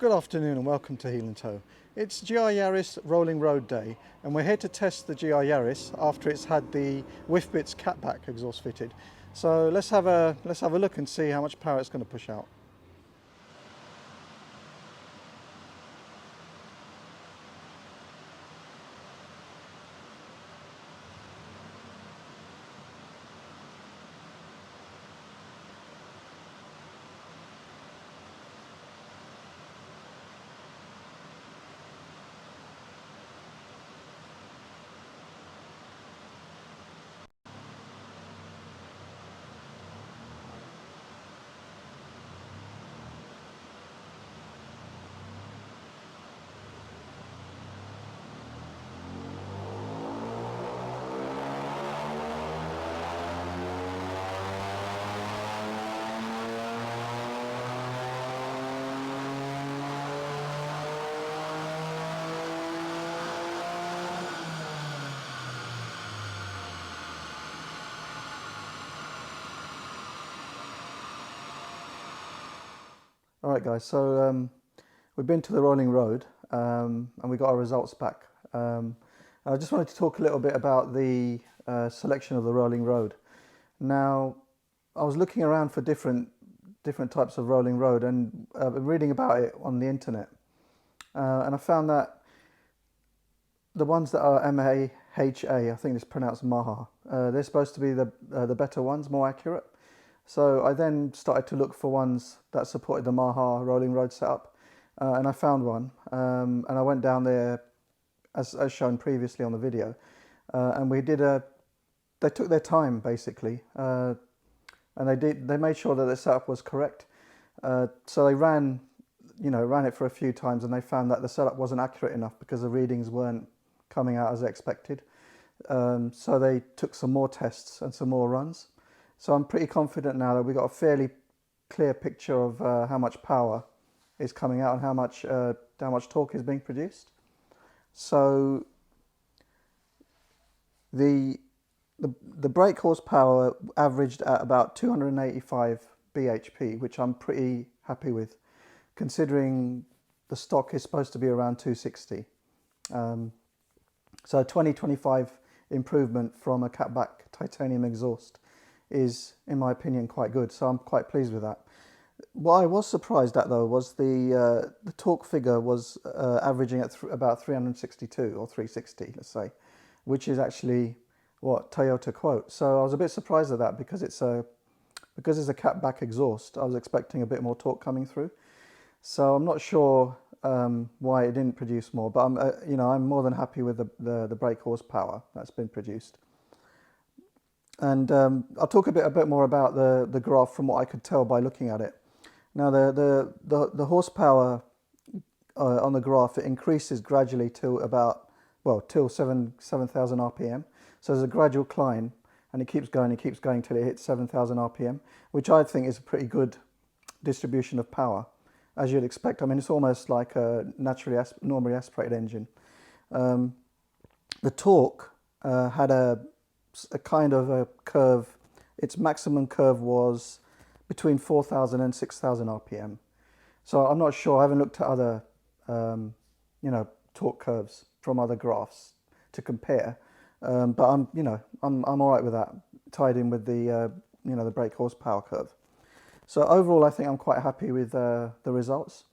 Good afternoon and welcome to Heel and Toe. It's GR Yaris Rolling Road Day and we're here to test the GR Yaris after it's had the WiFBits catback exhaust fitted. So let's have a look and see how much power it's going to push out. Alright guys, so we've been to the rolling road and we got our results back. I just wanted to talk a little bit about the selection of the rolling road. Now, I was looking around for different types of rolling road and reading about it on the internet. And I found that the ones that are MAHA, I think it's pronounced Maha, they're supposed to be the better ones, more accurate. So I then started to look for ones that supported the Maha rolling road setup, and I found one. And I went down there, as shown previously on the video, and we did they took their time basically, and they made sure that the setup was correct. So they ran it for a few times, and they found that the setup wasn't accurate enough because the readings weren't coming out as expected. So they took some more tests and some more runs. So I'm pretty confident now that we've got a fairly clear picture of how much power is coming out and how much torque is being produced. So the brake horsepower averaged at about 285 bhp, which I'm pretty happy with, considering the stock is supposed to be around 260. So 20-25 improvement from a catback titanium exhaust is, in my opinion, quite good. So I'm quite pleased with that. What I was surprised at though was the torque figure was averaging at about 362 or 360, let's say, which is actually what Toyota quote. So I was a bit surprised at that because it's a catback exhaust. I was expecting a bit more torque coming through. So I'm not sure why it didn't produce more, but I'm more than happy with the brake horsepower that's been produced. And I'll talk a bit more about the graph from what I could tell by looking at it. Now the horsepower on the graph, it increases gradually to about, well, till 7,000 RPM. So there's a gradual climb, and it keeps going till it hits 7,000 RPM, which I think is a pretty good distribution of power, as you'd expect. I mean, it's almost like a normally aspirated engine. The torque had a kind of a curve. Its maximum curve was between 4,000 and 6,000 RPM. So I'm not sure. I haven't looked at other, torque curves from other graphs to compare. But I'm all right with that, tied in with the brake horsepower curve. So overall, I think I'm quite happy with the results.